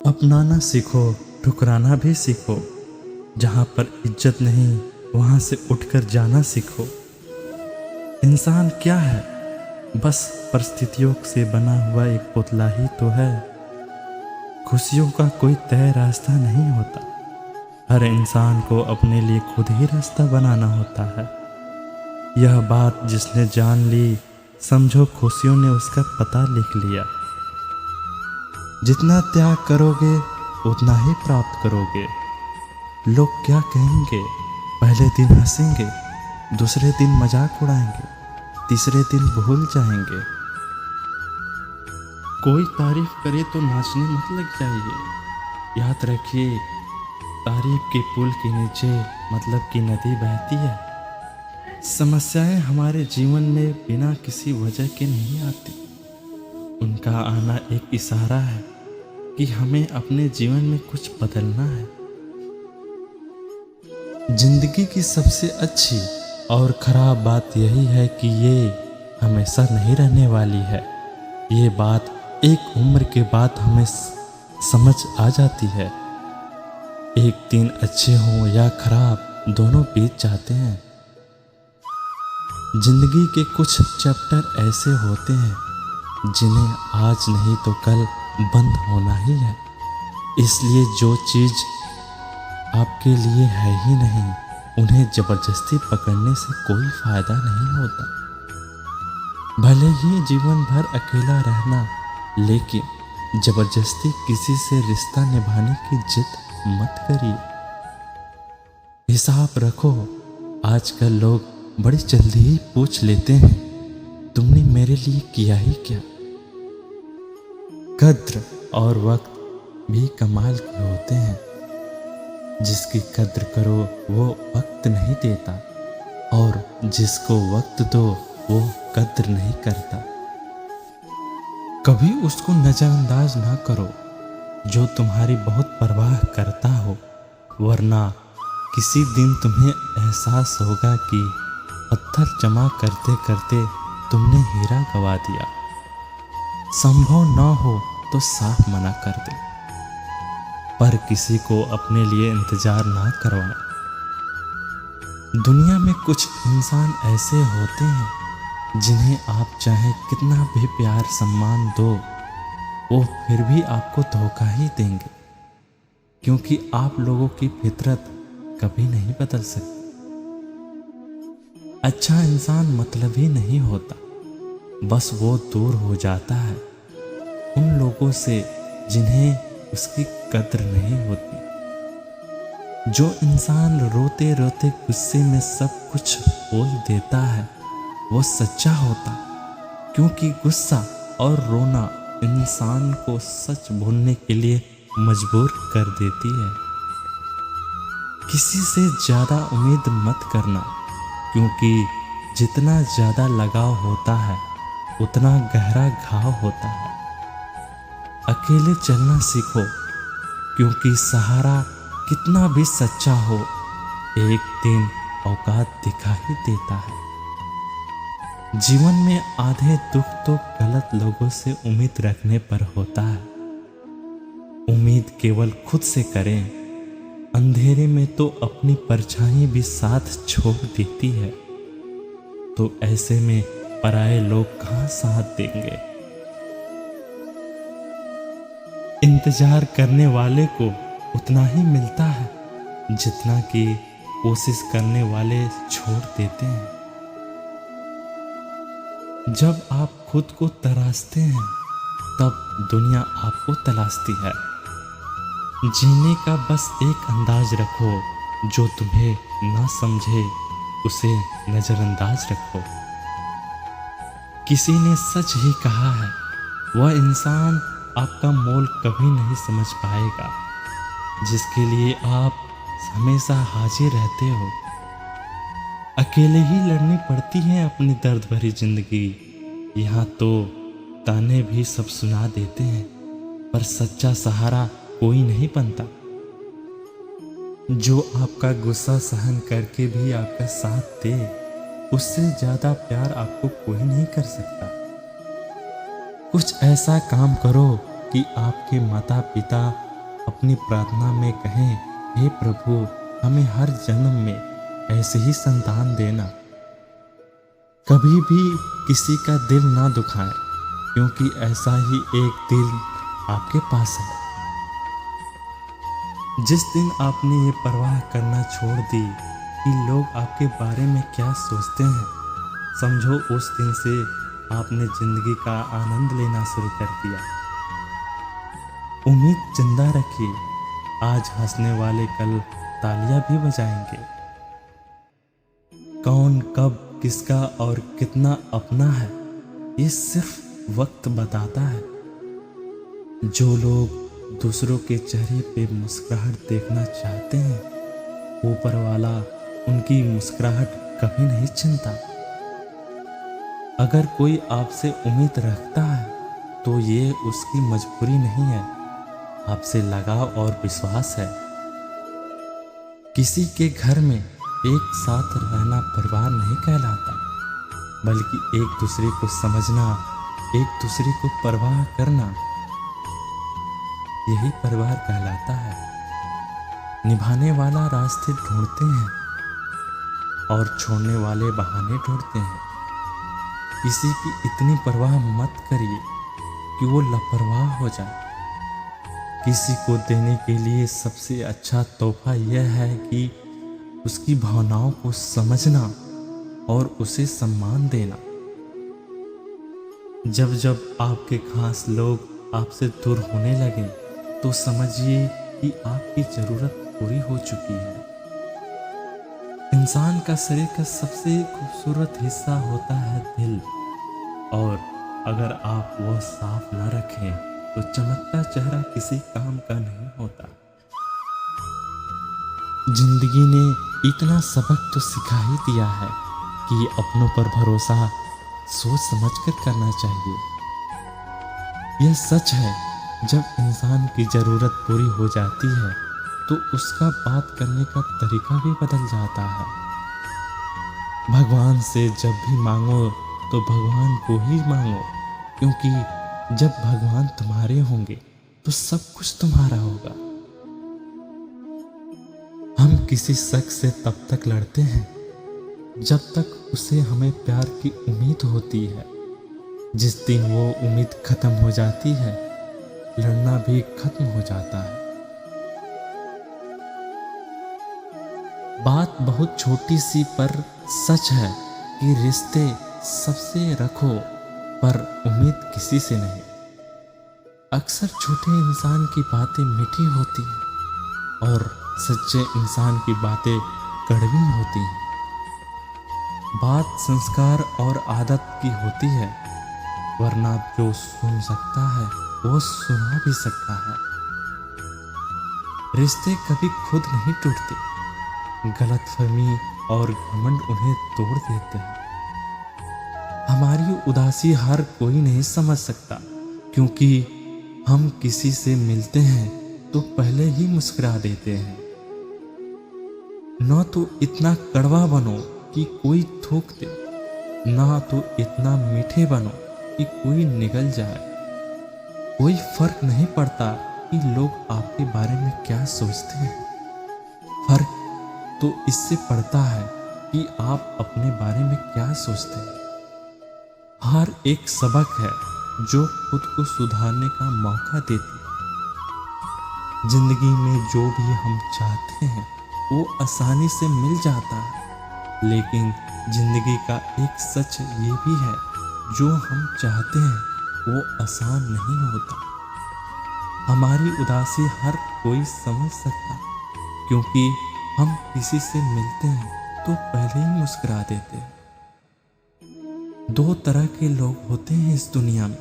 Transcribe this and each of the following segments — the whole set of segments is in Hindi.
अपनाना सीखो, ठुकराना भी सीखो। जहाँ पर इज्जत नहीं वहाँ से उठकर जाना सीखो। इंसान क्या है? बस परिस्थितियों से बना हुआ एक पुतला ही तो है। खुशियों का कोई तय रास्ता नहीं होता। हर इंसान को अपने लिए खुद ही रास्ता बनाना होता है। यह बात जिसने जान ली, समझो खुशियों ने उसका पता लिख लिया। जितना त्याग करोगे उतना ही प्राप्त करोगे। लोग क्या कहेंगे? पहले दिन हंसेंगे, दूसरे दिन मजाक उड़ाएंगे, तीसरे दिन भूल जाएंगे। कोई तारीफ करे तो नाचने मत लग जाइए। याद रखिए, तारीफ के पुल के नीचे मतलब की नदी बहती है। समस्याएं हमारे जीवन में बिना किसी वजह के नहीं आती। उनका आना एक इशारा है कि हमें अपने जीवन में कुछ बदलना है। जिंदगी की सबसे अच्छी और खराब बात यही है कि ये हमेशा नहीं रहने वाली है। ये बात एक उम्र के बाद हमें समझ आ जाती है। एक दिन अच्छे हों या खराब, दोनों बीत जाते हैं। जिंदगी के कुछ चैप्टर ऐसे होते हैं जिन्हें आज नहीं तो कल बंद होना ही है। इसलिए जो चीज़ आपके लिए है ही नहीं, उन्हें जबरदस्ती पकड़ने से कोई फायदा नहीं होता। भले ही जीवन भर अकेला रहना, लेकिन जबरदस्ती किसी से रिश्ता निभाने की जिद मत करिए। हिसाब रखो। आजकल लोग बड़ी जल्दी ही पूछ लेते हैं, तुमने मेरे लिए किया ही क्या? कद्र और वक्त भी कमाल के होते हैं। जिसकी कद्र करो वो वक्त नहीं देता, और जिसको वक्त दो वो कद्र नहीं करता। कभी उसको नजरअंदाज ना करो जो तुम्हारी बहुत परवाह करता हो, वरना किसी दिन तुम्हें एहसास होगा कि पत्थर जमा करते करते तुमने हीरा गवा दिया। संभव ना हो तो साफ मना कर दे, पर किसी को अपने लिए इंतजार ना करवाए। दुनिया में कुछ इंसान ऐसे होते हैं जिन्हें आप चाहे कितना भी प्यार सम्मान दो, वो फिर भी आपको धोखा ही देंगे, क्योंकि आप लोगों की फितरत कभी नहीं बदल सकती। अच्छा इंसान मतलबी नहीं होता, बस वो दूर हो जाता है उन लोगों से जिन्हें उसकी कद्र नहीं होती। जो इंसान रोते रोते गुस्से में सब कुछ बोल देता है वो सच्चा होता, क्योंकि गुस्सा और रोना इंसान को सच भूलने के लिए मजबूर कर देती है। किसी से ज़्यादा उम्मीद मत करना, क्योंकि जितना ज़्यादा लगाव होता है उतना गहरा घाव होता है। अकेले चलना सीखो, क्योंकि सहारा कितना भी सच्चा हो एक दिन औकात दिखा ही देता है। जीवन में आधे दुख तो गलत लोगों से उम्मीद रखने पर होता है। उम्मीद केवल खुद से करें, अंधेरे में तो अपनी परछाई भी साथ छोड़ देती है। तो ऐसे में पराये लोग कहाँ साथ देंगे? इंतजार करने वाले को उतना ही मिलता है जितना कि कोशिश करने वाले छोड़ देते हैं। जब आप खुद को तराशते हैं तब दुनिया आपको तलाशती है। जीने का बस एक अंदाज रखो, जो तुम्हें ना समझे उसे नजरअंदाज रखो। किसी ने सच ही कहा है, वह इंसान आपका मोल कभी नहीं समझ पाएगा जिसके लिए आप हमेशा हाजिर रहते हो। अकेले ही लड़नी पड़ती है अपनी दर्द भरी जिंदगी। यहाँ तो ताने भी सब सुना देते हैं, पर सच्चा सहारा कोई नहीं बनता। जो आपका गुस्सा सहन करके भी आपका साथ दे, उससे ज्यादा प्यार आपको कोई नहीं कर सकता। कुछ ऐसा काम करो कि आपके माता पिता अपनी प्रार्थना में कहें, हे प्रभु, हमें हर जन्म में ऐसे ही संतान देना। कभी भी किसी का दिल ना दुखाएं, क्योंकि ऐसा ही एक दिल आपके पास है। जिस दिन आपने ये परवाह करना छोड़ दी कि लोग आपके बारे में क्या सोचते हैं, समझो उस दिन से आपने जिंदगी का आनंद लेना शुरू कर दिया। उम्मीद जिंदा रखिए, आज हंसने वाले कल तालियां भी बजाएंगे। कौन कब किसका और कितना अपना है, ये सिर्फ वक्त बताता है। जो लोग दूसरों के चेहरे पे मुस्कुराहट देखना चाहते हैं, ऊपर वाला उनकी मुस्कुराहट कभी नहीं छीनता। अगर कोई आपसे उम्मीद रखता है तो ये उसकी मजबूरी नहीं है, आपसे लगाव और विश्वास है। किसी के घर में एक साथ रहना परिवार नहीं कहलाता, बल्कि एक दूसरे को समझना, एक दूसरे को परवाह करना, यही परिवार कहलाता है। निभाने वाला रास्ते ढूंढते हैं और छोड़ने वाले बहाने ढूंढते हैं। किसी की इतनी परवाह मत करिए कि वो लापरवाह हो जाए। किसी को देने के लिए सबसे अच्छा तोहफा यह है कि उसकी भावनाओं को समझना और उसे सम्मान देना। जब जब आपके खास लोग आपसे दूर होने लगे तो समझिए कि आपकी जरूरत पूरी हो चुकी है। इंसान का शरीर का सबसे खूबसूरत हिस्सा होता है दिल, और अगर आप वह साफ न रखें तो चमकता चेहरा किसी काम का नहीं होता। जिंदगी ने इतना सबक तो सिखा ही दिया है कि अपनों पर भरोसा सोच समझकर करना चाहिए। यह सच है, जब इंसान की जरूरत पूरी हो जाती है तो उसका बात करने का तरीका भी बदल जाता है। भगवान से जब भी मांगो तो भगवान को ही मांगो, क्योंकि जब भगवान तुम्हारे होंगे तो सब कुछ तुम्हारा होगा। हम किसी शख्स से तब तक लड़ते हैं जब तक उसे हमें प्यार की उम्मीद होती है। जिस दिन वो उम्मीद खत्म हो जाती है, लड़ना भी खत्म हो जाता है। बात बहुत छोटी सी पर सच है कि रिश्ते सबसे रखो, पर उम्मीद किसी से नहीं। अक्सर छोटे इंसान की बातें मीठी होती हैं और सच्चे इंसान की बातें कड़वी होती हैं। बात संस्कार और आदत की होती है, वरना जो सुन सकता है वो सुना भी सकता है। रिश्ते कभी खुद नहीं टूटते, गलतफहमी और घमंड उन्हें तोड़ देते हैं। हमारी उदासी हर कोई नहीं समझ सकता, क्योंकि हम किसी से मिलते हैं तो पहले ही मुस्कुरा देते हैं। न तो इतना कड़वा बनो कि कोई थूक दे, ना तो इतना मीठे बनो कि कोई निगल जाए। कोई फर्क नहीं पड़ता कि लोग आपके बारे में क्या सोचते हैं, फर्क तो इससे पड़ता है कि आप अपने बारे में क्या सोचते हैं। हर एक सबक है जो खुद को सुधारने का मौका देती है। जिंदगी में जो भी हम चाहते हैं वो आसानी से मिल जाता है, लेकिन जिंदगी का एक सच ये भी है, जो हम चाहते हैं वो आसान नहीं होता। हमारी उदासी हर कोई समझ सकता, क्योंकि हम किसी से मिलते हैं तो पहले ही मुस्कुरा देते हैं। दो तरह के लोग होते हैं इस दुनिया में।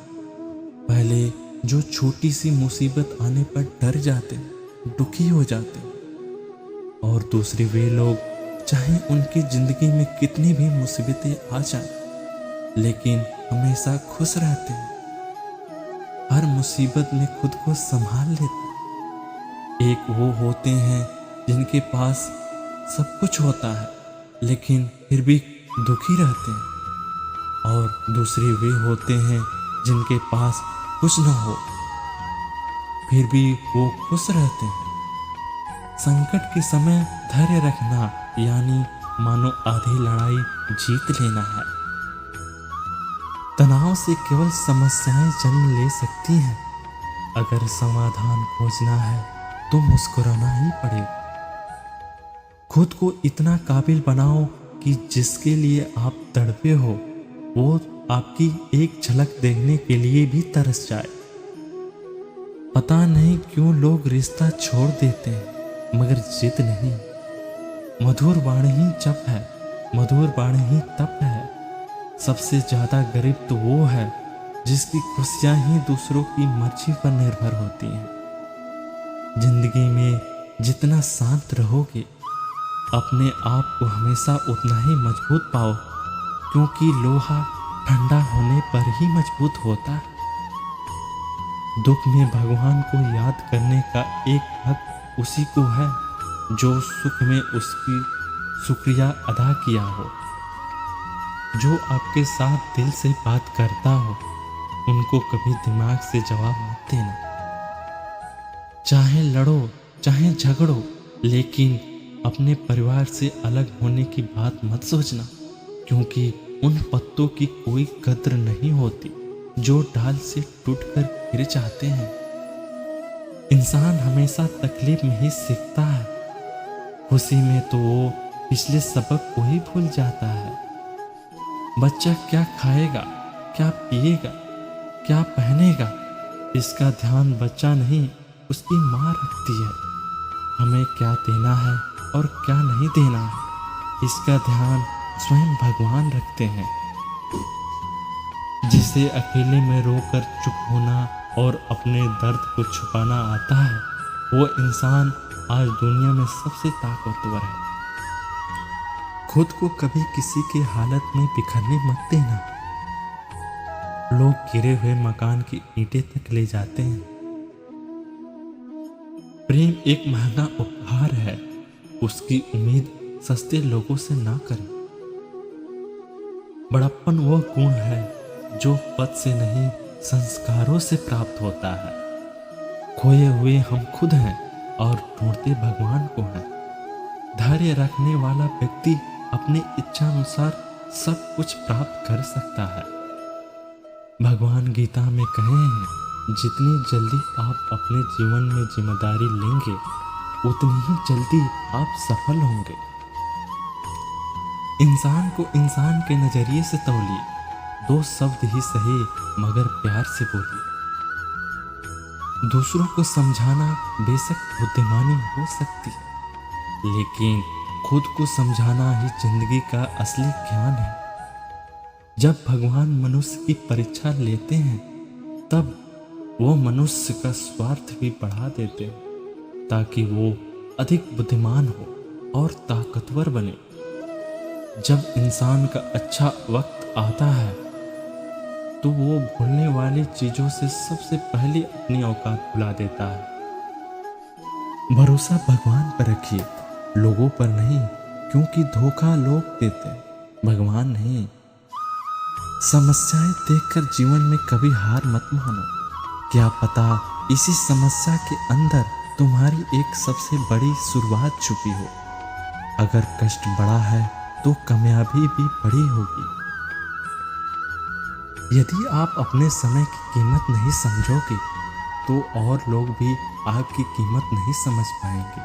पहले जो छोटी सी मुसीबत आने पर डर जाते, दुखी हो जाते, और दूसरे वे लोग चाहे उनकी जिंदगी में कितनी भी मुसीबतें आ जाए, लेकिन हमेशा खुश रहते हैं। हर मुसीबत में खुद को संभाल लेते। एक वो होते हैं जिनके पास सब कुछ होता है लेकिन फिर भी दुखी रहते हैं, और दूसरे वे होते हैं जिनके पास कुछ न हो फिर भी वो खुश रहते हैं। संकट के समय धैर्य रखना यानी मानो आधी लड़ाई जीत लेना है। तनाव से केवल समस्याएं जन्म ले सकती हैं। अगर समाधान खोजना है तो मुस्कुराना ही पड़ेगा। खुद को इतना काबिल बनाओ कि जिसके लिए आप तड़पे हो वो आपकी एक झलक देखने के लिए भी तरस जाए। पता नहीं क्यों लोग रिश्ता छोड़ देते हैं मगर जिद नहीं। मधुर वाणी ही जप है, मधुर वाणी ही तप है। सबसे ज्यादा गरीब तो वो है जिसकी खुशियां ही दूसरों की मर्जी पर निर्भर होती हैं। जिंदगी में जितना शांत रहोगे अपने आप को हमेशा उतना ही मजबूत पाओ, क्योंकि लोहा ठंडा होने पर ही मजबूत होता है। दुख में भगवान को याद करने का एक हक उसी को है जो सुख में उसकी शुक्रिया अदा किया हो। जो आपके साथ दिल से बात करता हो उनको कभी दिमाग से जवाब मत देना। चाहे लड़ो चाहे झगड़ो, लेकिन अपने परिवार से अलग होने की बात मत सोचना, क्योंकि उन पत्तों की कोई कद्र नहीं होती जो डाल से टूटकर गिर जाते हैं। इंसान हमेशा तकलीफ में ही सीखता है। खुशी में तो वो पिछले सबक को ही भूल जाता है। बच्चा क्या खाएगा, क्या पिएगा, क्या पहनेगा, इसका ध्यान बच्चा नहीं उसकी माँ रखती है। हमें क्या देना है और क्या नहीं देना है, इसका ध्यान स्वयं भगवान रखते हैं। जिसे अकेले में रोकर चुप होना और अपने दर्द को छुपाना आता है वो इंसान आज दुनिया में सबसे ताकतवर है। खुद को कभी किसी के हालत में बिखरने मत देना। लोग गिरे हुए मकान की ईंटें तक ले जाते हैं। प्रेम एक महंगा उपहार है, उसकी उम्मीद सस्ते लोगों से ना करें। बड़प्पन वह गुण है जो पद से नहीं संस्कारों से प्राप्त होता है। खोए हुए हम खुद हैं और ढूंढते भगवान को हैं। धैर्य रखने वाला व्यक्ति अपनी इच्छा अनुसार सब कुछ प्राप्त कर सकता है। भगवान गीता में कहे हैं, जितनी जल्दी आप अपने जीवन में जिम्मेदारी लेंगे उतनी ही जल्दी आप सफल होंगे। इंसान को इंसान के नजरिए से तौलिए, दो शब्द ही सही मगर प्यार से बोलिए। दूसरों को समझाना बेशक बुद्धिमानी हो सकती है, लेकिन खुद को समझाना ही जिंदगी का असली ज्ञान है। जब भगवान मनुष्य की परीक्षा लेते हैं तब वो मनुष्य का स्वार्थ भी बढ़ा देते हैं ताकि वो अधिक बुद्धिमान हो और ताकतवर बने। जब इंसान का अच्छा वक्त आता है तो वो भूलने वाली चीजों से सबसे पहले अपनी औकात भुला देता है। भरोसा भगवान पर रखिए, लोगों पर नहीं, क्योंकि धोखा लोग देते हैं, भगवान नहीं। समस्याएं देखकर जीवन में कभी हार मत मानो। क्या पता इसी समस्या के अंदर तुम्हारी एक सबसे बड़ी शुरुआत छुपी हो। अगर कष्ट बड़ा है तो कामयाबी भी बड़ी होगी। यदि आप अपने समय की कीमत नहीं समझोगे तो और लोग भी आपकी कीमत नहीं समझ पाएंगे।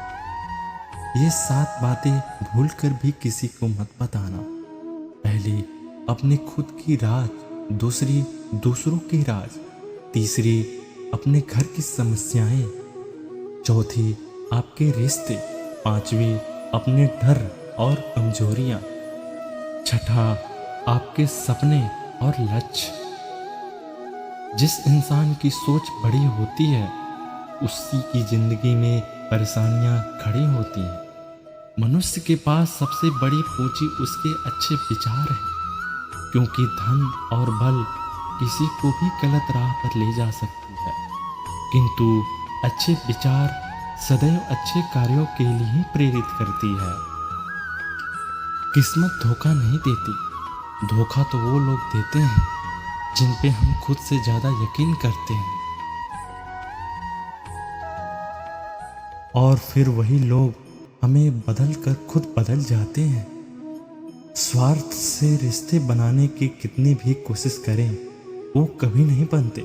ये 7 बातें भूलकर भी किसी को मत बताना। पहली, अपनी खुद की राज। दूसरी, दूसरों की राज। तीसरी, अपने घर की समस्याएं। चौथी, आपके रिश्ते। पांचवी, अपने डर और कमजोरियां। छठा, आपके सपने और लक्ष्य। जिस इंसान की सोच बड़ी होती है उसी की जिंदगी में परेशानियां खड़ी होती हैं। मनुष्य के पास सबसे बड़ी पूंजी उसके अच्छे विचार हैं, क्योंकि धन और बल किसी को भी गलत राह पर ले जा सकती है, किंतु अच्छे विचार सदैव अच्छे कार्यों के लिए ही प्रेरित करती है। किस्मत धोखा नहीं देती, धोखा तो वो लोग देते हैं जिन पे हम खुद से ज़्यादा यकीन करते हैं, और फिर वही लोग हमें बदल कर खुद बदल जाते हैं। स्वार्थ से रिश्ते बनाने की कितनी भी कोशिश करें, वो कभी नहीं बनते,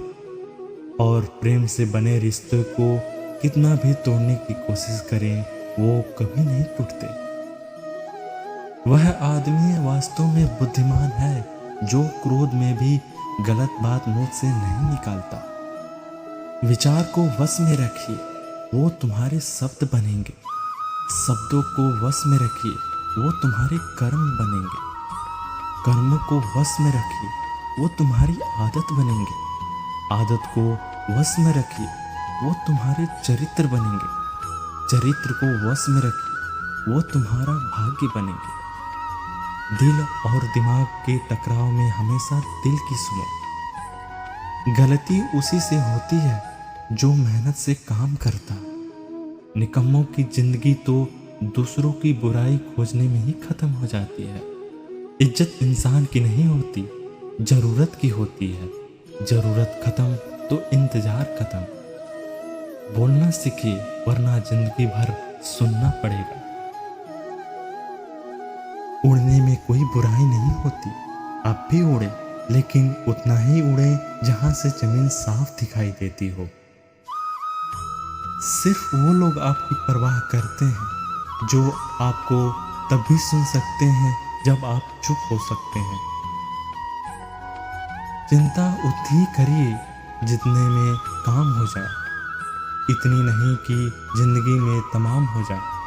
और प्रेम से बने रिश्ते को कितना भी तोड़ने की कोशिश करें, वो कभी नहीं टूटते। वह आदमी वास्तव में बुद्धिमान है जो क्रोध में भी गलत बात मुंह से नहीं निकालता। विचार को वश में रखिए, वो तुम्हारे शब्द बनेंगे। शब्दों को वश में रखिए, वो तुम्हारे कर्म बनेंगे। कर्म को वश में रखिए, वो तुम्हारी आदत बनेंगे। आदत को वश में रखिए, वो तुम्हारे चरित्र बनेंगे। चरित्र को वश में रखिए, वो तुम्हारा भाग्य बनेंगे। दिल और दिमाग के टकराव में हमेशा दिल की सुनो। गलती उसी से होती है जो मेहनत से काम करता। निकम्मों की जिंदगी तो दूसरों की बुराई खोजने में ही खत्म हो जाती है। इज्जत इंसान की नहीं होती, जरूरत की होती है। जरूरत खत्म तो इंतजार खत्म। बोलना सीखिए, वरना जिंदगी भर सुनना पड़ेगा। उड़ने में कोई बुराई नहीं होती, आप भी उड़े, लेकिन उतना ही उड़े जहां से जमीन साफ दिखाई देती हो। सिर्फ वो लोग आपकी परवाह करते हैं जो आपको तब भी सुन सकते हैं जब आप चुप हो सकते हैं। चिंता उतनी करिए जितने में काम हो जाए, इतनी नहीं कि जिंदगी में तमाम हो जाए।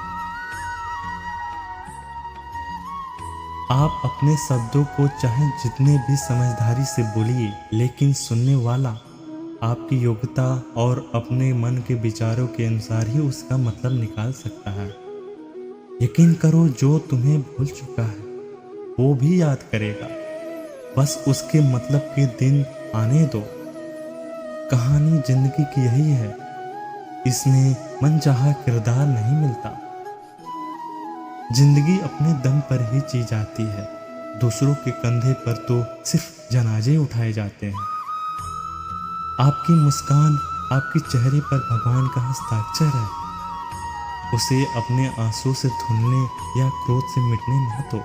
आप अपने शब्दों को चाहे जितने भी समझदारी से बोलिए, लेकिन सुनने वाला आपकी योग्यता और अपने मन के विचारों के अनुसार ही उसका मतलब निकाल सकता है। यकीन करो, जो तुम्हें भूल चुका है वो भी याद करेगा, बस उसके मतलब के दिन आने दो। कहानी जिंदगी की यही है, इसमें मनचाहा किरदार नहीं मिलता। जिंदगी अपने दम पर ही जी जाती है, दूसरों के कंधे पर तो सिर्फ जनाजे उठाए जाते हैं। आपकी मुस्कान आपके चेहरे पर भगवान का हस्ताक्षर है, उसे अपने आंसू से धुलने या क्रोध से मिटने न दो।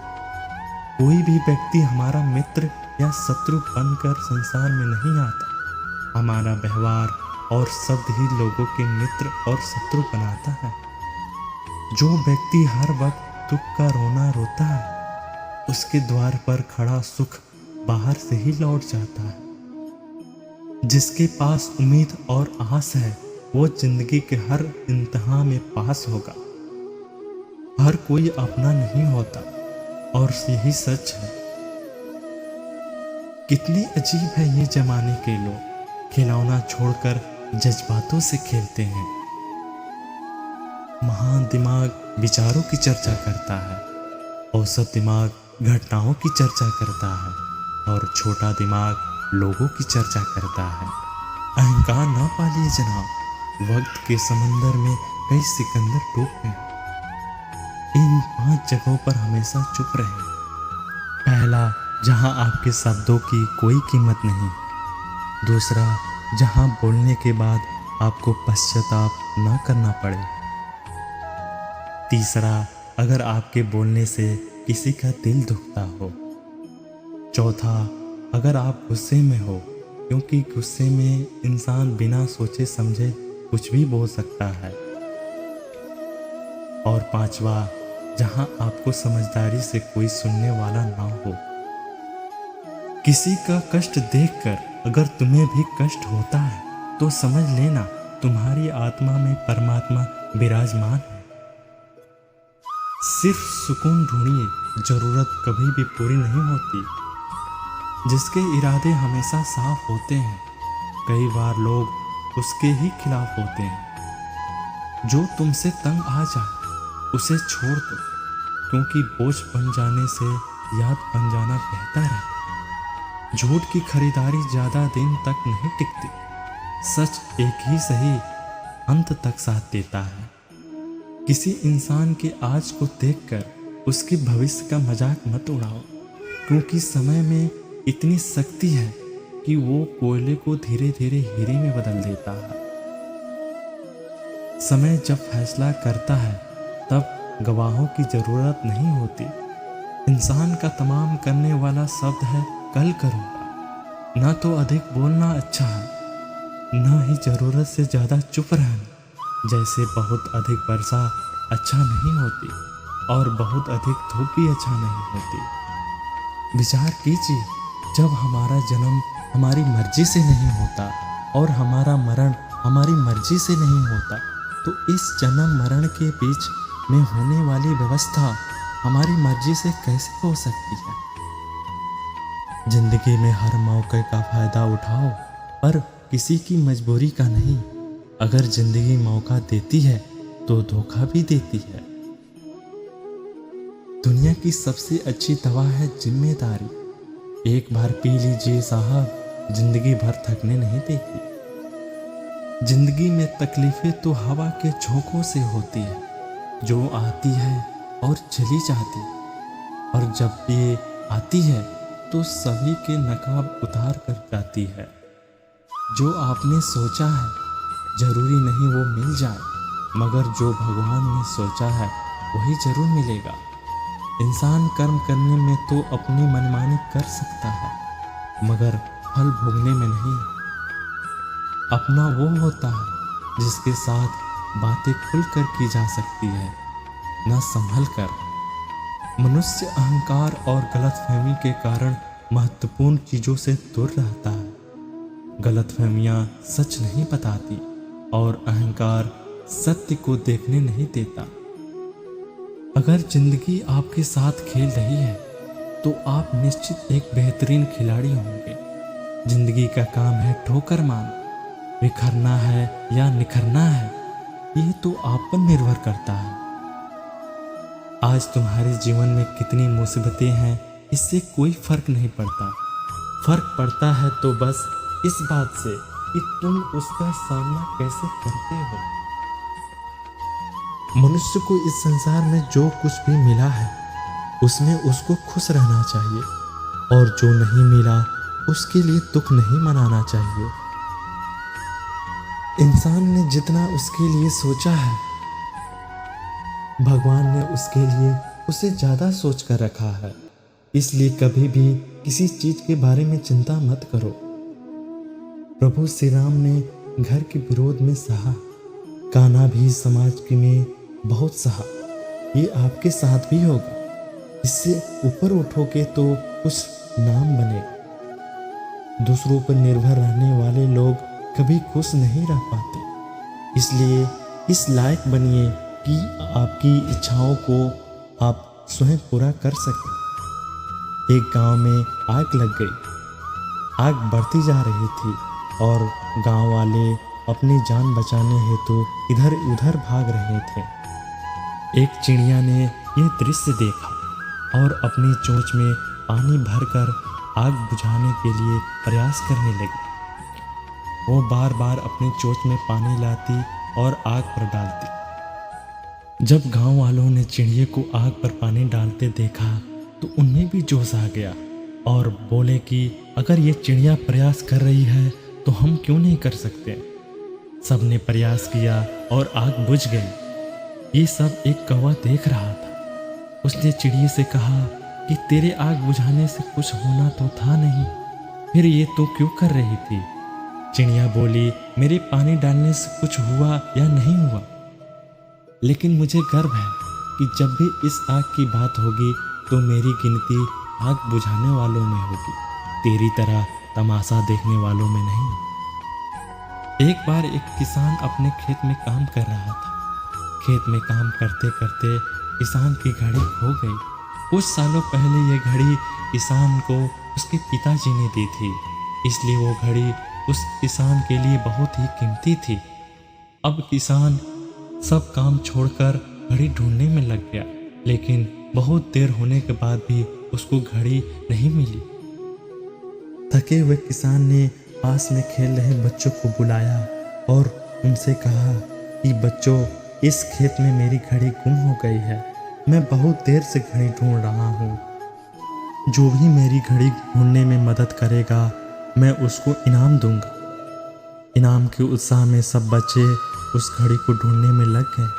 कोई भी व्यक्ति हमारा मित्र या शत्रु बनकर संसार में नहीं आता। हमारा व्यवहार और शब्द ही लोगों के मित्र और शत्रु बनाता है। जो व्यक्ति हर वक्त दुख का रोना रोता है, उसके द्वार पर खड़ा सुख बाहर से ही लौट जाता है। जिसके पास उम्मीद और आस है, वो जिंदगी के हर इम्तिहान में पास होगा। हर कोई अपना नहीं होता, और यही सच है। कितने अजीब है ये जमाने के लोग, खिलौना छोड़कर जज्बातों से खेलते हैं। महान दिमाग विचारों की चर्चा करता है, औसत दिमाग घटनाओं की चर्चा करता है, और छोटा दिमाग लोगों की चर्चा करता है। अहंकार ना पालिए जनाब, वक्त के समंदर में कई सिकंदर डूब गए। इन 5 जगहों पर हमेशा चुप रहे। पहला, जहां आपके शब्दों की कोई कीमत नहीं। दूसरा, जहां बोलने के बाद आपको पश्चाताप न करना पड़े। तीसरा, अगर आपके बोलने से किसी का दिल दुखता हो। चौथा, अगर आप गुस्से में हो, क्योंकि गुस्से में इंसान बिना सोचे समझे कुछ भी बोल सकता है। और पांचवा, जहां आपको समझदारी से कोई सुनने वाला ना हो। किसी का कष्ट देखकर अगर तुम्हें भी कष्ट होता है, तो समझ लेना तुम्हारी आत्मा में परमात्मा विराजमान है। सिर्फ सुकून ढूंढिए, जरूरत कभी भी पूरी नहीं होती। जिसके इरादे हमेशा साफ होते हैं, कई बार लोग उसके ही खिलाफ होते हैं। जो तुमसे तंग आ जाए, उसे छोड़ दो, क्योंकि बोझ बन जाने से याद बन जाना बेहतर है। झूठ की खरीदारी ज्यादा दिन तक नहीं टिकती। सच एक ही सही अंत तक साथ देता है। किसी इंसान के आज को देखकर उसके भविष्य का मजाक मत उड़ाओ, क्योंकि समय में इतनी शक्ति है कि वो कोयले को धीरे धीरे हीरे में बदल देता है। समय जब फैसला करता है तब गवाहों की जरूरत नहीं होती। इंसान का तमाम करने वाला शब्द है कल करूँगा। ना तो अधिक बोलना अच्छा है, ना ही जरूरत से ज़्यादा चुप रहना। जैसे बहुत अधिक वर्षा अच्छा नहीं होती और बहुत अधिक धूप भी अच्छा नहीं होती। विचार कीजिए, जब हमारा जन्म हमारी मर्जी से नहीं होता और हमारा मरण हमारी मर्जी से नहीं होता, तो इस जन्म मरण के बीच में होने वाली व्यवस्था हमारी मर्जी से कैसे हो सकती है। जिंदगी में हर मौके का फायदा उठाओ, पर किसी की मजबूरी का नहीं। अगर जिंदगी मौका देती है तो धोखा भी देती है। दुनिया की सबसे अच्छी दवा है जिम्मेदारी। एक बार पी लीजिए साहब, जिंदगी भर थकने नहीं देगी। जिंदगी में तकलीफें तो हवा के झोंकों से होती है, जो आती है और चली जाती है। और जब ये आती है तो सभी के नकाब उतार कर जाती है। जो आपने सोचा है जरूरी नहीं वो मिल जाए, मगर जो भगवान ने सोचा है वही जरूर मिलेगा। इंसान कर्म करने में तो अपनी मनमानी कर सकता है, मगर फल भोगने में नहीं। अपना वो होता है जिसके साथ बातें खुलकर की जा सकती है, न संभल कर। मनुष्य अहंकार और गलतफहमी के कारण महत्वपूर्ण चीज़ों से दूर रहता है। गलतफहमियां सच नहीं बताती और अहंकार सत्य को देखने नहीं देता। अगर जिंदगी आपके साथ खेल रही है तो आप निश्चित एक बेहतरीन खिलाड़ी होंगे। जिंदगी का काम है ठोकर मारना, बिखरना है या निखरना है, ये तो आप पर निर्भर करता है। आज तुम्हारे जीवन में कितनी मुसीबतें हैं इससे कोई फर्क नहीं पड़ता। फर्क पड़ता है तो बस इस बात से कि तुम उसका सामना कैसे करते हो। मनुष्य को इस संसार में जो कुछ भी मिला है उसमें उसको खुश रहना चाहिए, और जो नहीं मिला उसके लिए दुख नहीं मनाना चाहिए। इंसान ने जितना उसके लिए सोचा है, भगवान ने उसके लिए उसे ज़्यादा सोच कर रखा है। इसलिए कभी भी किसी चीज़ के बारे में चिंता मत करो। प्रभु श्री राम ने घर के विरोध में सहा, कान्हा भी समाज में बहुत सहा। ये आपके साथ भी होगा। इससे ऊपर उठोगे तो कुछ नाम बनेगा। दूसरों पर निर्भर रहने वाले लोग कभी खुश नहीं रह पाते। इसलिए इस लायक बनिए कि आपकी इच्छाओं को आप स्वयं पूरा कर सकें। एक गांव में आग लग गई। आग बढ़ती जा रही थी और गांव वाले अपनी जान बचाने हेतु इधर उधर भाग रहे थे। एक चिड़िया ने यह दृश्य देखा और अपनी चोंच में पानी भरकर आग बुझाने के लिए प्रयास करने लगी। वो बार बार अपनी चोंच में पानी लाती और आग पर डालती। जब गांव वालों ने चिड़िया को आग पर पानी डालते देखा तो उनमें भी जोश आ गया और बोले कि अगर ये चिड़िया प्रयास कर रही है तो हम क्यों नहीं कर सकते। सबने प्रयास किया और आग बुझ गई। ये सब एक कौवा देख रहा था। उसने चिड़िया से कहा कि तेरे आग बुझाने से कुछ होना तो था नहीं, फिर ये तो क्यों कर रही थी। चिड़िया बोली, मेरे पानी डालने से कुछ हुआ या नहीं हुआ, लेकिन मुझे गर्व है कि जब भी इस आग की बात होगी तो मेरी गिनती आग बुझाने वालों में होगी, तेरी तरह तमाशा देखने वालों में नहीं। एक बार एक किसान अपने खेत में काम कर रहा था। खेत में काम करते करते किसान की घड़ी खो गई। कुछ सालों पहले ये घड़ी किसान को उसके पिताजी ने दी थी, इसलिए वो घड़ी उस किसान के लिए बहुत ही कीमती थी। अब किसान सब काम छोड़कर घड़ी ढूंढने में लग गया, लेकिन बहुत देर होने के बाद भी उसको घड़ी नहीं मिली। थके हुए किसान ने पास में खेल रहे बच्चों को बुलाया और उनसे कहा कि बच्चों, इस खेत में मेरी घड़ी गुम हो गई है। मैं बहुत देर से घड़ी ढूंढ रहा हूँ। जो भी मेरी घड़ी ढूंढने में मदद करेगा मैं उसको इनाम दूंगा। इनाम के उत्साह में सब बच्चे उस घड़ी को ढूंढने में लग गए,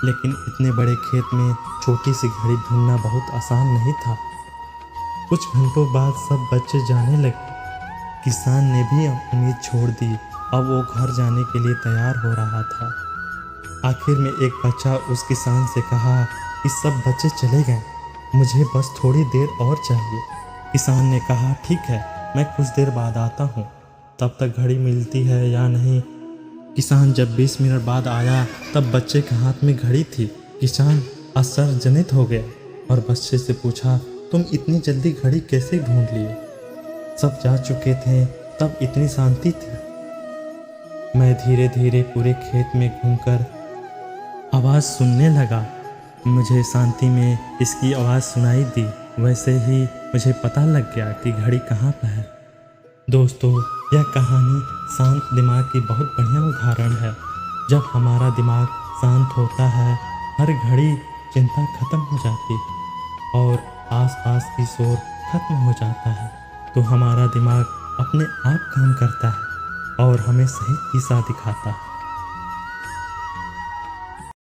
लेकिन इतने बड़े खेत में छोटी सी घड़ी ढूंढना बहुत आसान नहीं था। कुछ घंटों बाद सब बच्चे जाने लगे। किसान ने भी उम्मीद छोड़ दी, अब वो घर जाने के लिए तैयार हो रहा था। आखिर में एक बच्चा उस किसान से कहा कि सब बच्चे चले गए, मुझे बस थोड़ी देर और चाहिए। किसान ने कहा ठीक है, मैं कुछ देर बाद आता हूँ, तब तक घड़ी मिलती है या नहीं। किसान जब 20 मिनट बाद आया तब बच्चे के हाथ में घड़ी थी। किसान आश्चर्यजनित हो गया और बच्चे से पूछा, तुम इतनी जल्दी घड़ी कैसे ढूंढ लिए? सब जा चुके थे, तब इतनी शांति थी। मैं धीरे धीरे पूरे खेत में घूमकर आवाज़ सुनने लगा। मुझे शांति में इसकी आवाज़ सुनाई दी, वैसे ही मुझे पता लग गया कि घड़ी कहाँ पर है। दोस्तों, यह कहानी शांत दिमाग की बहुत बढ़िया उदाहरण है। जब हमारा दिमाग शांत होता है, हर घड़ी चिंता खत्म हो जाती और आसपास की शोर खत्म हो जाता है, तो हमारा दिमाग अपने आप काम करता है और हमें सही दिशा दिखाता है।